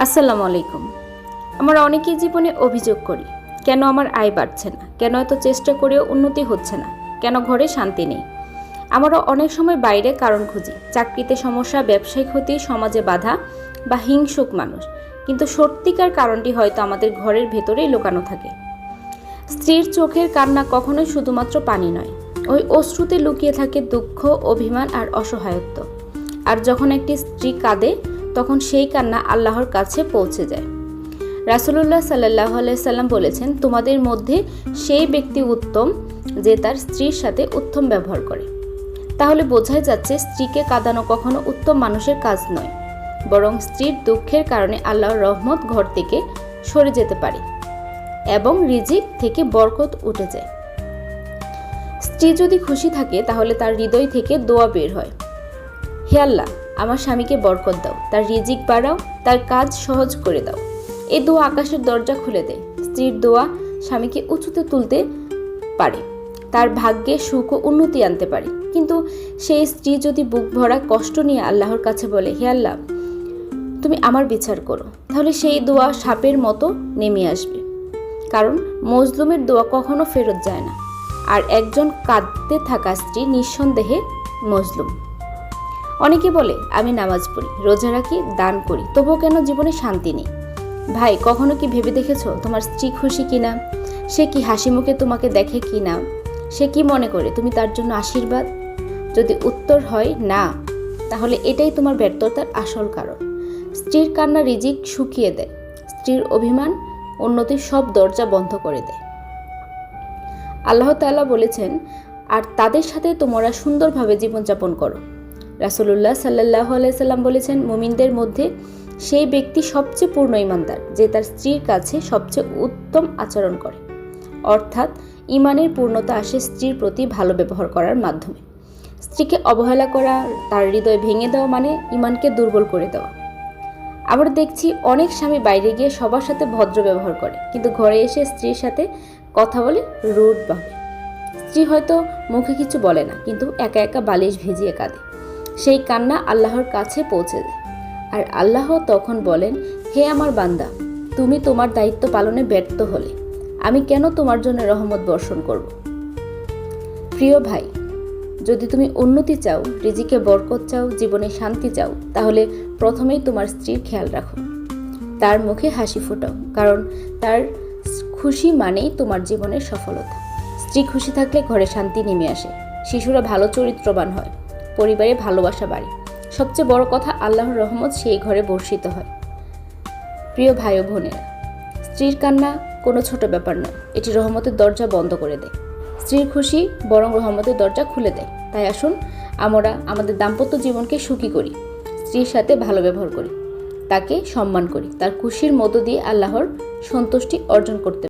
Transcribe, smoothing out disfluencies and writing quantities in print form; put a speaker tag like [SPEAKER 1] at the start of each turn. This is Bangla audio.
[SPEAKER 1] আসসালামু আলাইকুম। আমরা অনেকেই জীবনে অভিযোগ করি, কেন আমার আয় বাড়ছে না, কেন এত চেষ্টা করেও উন্নতি হচ্ছে না, কেন ঘরে শান্তি নেই। আমরা অনেক সময় বাইরে কারণ খুঁজি, চাকরিতে সমস্যা, ব্যবসায় ক্ষতি, সমাজে বাধা বা হিংসুক মানুষ। কিন্তু সত্যিকার কারণটি হয়তো আমাদের ঘরের ভেতরেই লুকানো থাকে। স্ত্রীর চোখের কান্না কখনোই শুধুমাত্র পানি নয়, ওই অশ্রুতে লুকিয়ে থাকে দুঃখ, অভিমান আর অসহায়ত্ব। আর যখন একটি স্ত্রী কাঁদে, তখন সেই কান্না আল্লাহর কাছে পৌঁছে যায়। রাসূলুল্লাহ সাল্লাল্লাহু আলাইহি সাল্লাম বলেছেন, তোমাদের মধ্যে সেই ব্যক্তি উত্তম যে তার স্ত্রীর সাথে উত্তম ব্যবহার করে। তাহলে বোঝাই যাচ্ছে, স্ত্রীকে কাঁদানো কখনো উত্তম মানুষের কাজ নয়, বরং স্ত্রীর দুঃখের কারণে আল্লাহর রহমত ঘর থেকে সরে যেতে পারে এবং রিজিক থেকে বরকত উঠে যায়। স্ত্রী যদি খুশি থাকে, তাহলে তার হৃদয় থেকে দোয়া বের হয়, হে আল্লাহ, আমার স্বামীকে বরকত দাও, তার রিজিক বাড়াও, তার কাজ সহজ করে দাও। এই দোয়া আকাশের দরজা খুলে দেয়। স্ত্রীর দোয়া স্বামীকে উঁচুতে তুলতে পারে, তার ভাগ্যে সুখ ও উন্নতি আনতে পারে। কিন্তু সেই স্ত্রী যদি বুক ভরা কষ্ট নিয়ে আল্লাহর কাছে বলে, হে আল্লাহ, তুমি আমার বিচার করো, তাহলে সেই দোয়া সাপের মতো নেমে আসবে। কারণ মজলুমের দোয়া কখনো ফেরত যায় না, আর একজন কাঁদতে থাকা স্ত্রী নিঃসন্দেহে মজলুম। অনেকে বলে, আমি নামাজ পড়ি, রোজা রাখি, দান করি, তবুও কেন জীবনে শান্তি নেই? ভাই, কখনো কি ভেবে দেখেছো তোমার স্ত্রী খুশি কিনা? সে কি হাসি মুখে তোমাকে দেখে কিনা? সে কি মনে করে তুমি তার জন্য আশীর্বাদ? যদি উত্তর হয় না, তাহলে এটাই তোমার ব্যর্থতার আসল কারণ। স্ত্রীর কান্না রিজিক শুকিয়ে দেয়, স্ত্রীর অভিমান উন্নতির সব দরজা বন্ধ করে দেয়। আল্লাহ তাআলা বলেছেন, আর তাদের সাথে তোমরা সুন্দরভাবে জীবনযাপন করো। রাসূলুল্লাহ সাল্লাল্লাহু আলাইহি সাল্লাম বলেছেন, মুমিনদের মধ্যে সেই ব্যক্তি সবচেয়ে পূর্ণ ঈমানদার যে তার স্ত্রীর কাছে সবচেয়ে উত্তম আচরণ করে। অর্থাৎ ঈমানের পূর্ণতা আসে স্ত্রীর প্রতি ভালো ব্যবহার করার মাধ্যমে। স্ত্রীকে অবহেলা করা, তার হৃদয় ভেঙে দেওয়া মানে ঈমানকে দুর্বল করে দেওয়া। আমরা দেখছি অনেক স্বামী বাইরে গিয়ে সবার সাথে ভদ্র ব্যবহার করে, কিন্তু ঘরে এসে স্ত্রীর সাথে কথা বলে রুড ভাবে। স্ত্রী হয়তো মুখে কিছু বলে না, কিন্তু একা একা বালিশ ভিজিয়ে কাঁদে। সেই কান্না আল্লাহর কাছে পৌঁছে যায়, আর আল্লাহ তখন বলেন, হে আমার বান্দা, তুমি তোমার দায়িত্ব পালনে ব্যর্থ হলে আমি কেন তোমার জন্য রহমত বর্ষণ করব? প্রিয় ভাই, যদি তুমি উন্নতি চাও, রিজিকে বরকত চাও, জীবনে শান্তি চাও, তাহলে প্রথমেই তোমার স্ত্রীর খেয়াল রাখো, তার মুখে হাসি ফোটাও, কারণ তার খুশি মানেই তোমার জীবনের সফলতা। স্ত্রী খুশি থাকলে ঘরে শান্তি নেমে আসে, শিশুরা ভালো চরিত্রবান হয়, পরিবারে ভালোবাসা বাড়ে, সবচেয়ে বড় কথা, আল্লাহর রহমত সেই ঘরে বর্ষিত হয়। প্রিয় ভাই ও বোনেরা, স্ত্রীর কান্না কোনো ছোট ব্যাপার নয়, এটি রহমতের দরজা বন্ধ করে দেয়। স্ত্রীর খুশি বরং রহমতের দরজা খুলে দেয়। তাই আসুন, আমরা আমাদের দাম্পত্য জীবনকে সুখী করি, স্ত্রীর সাথে ভালো ব্যবহার করি, তাকে সম্মান করি, তার খুশির মধ্য দিয়ে আল্লাহর সন্তুষ্টি অর্জন করতে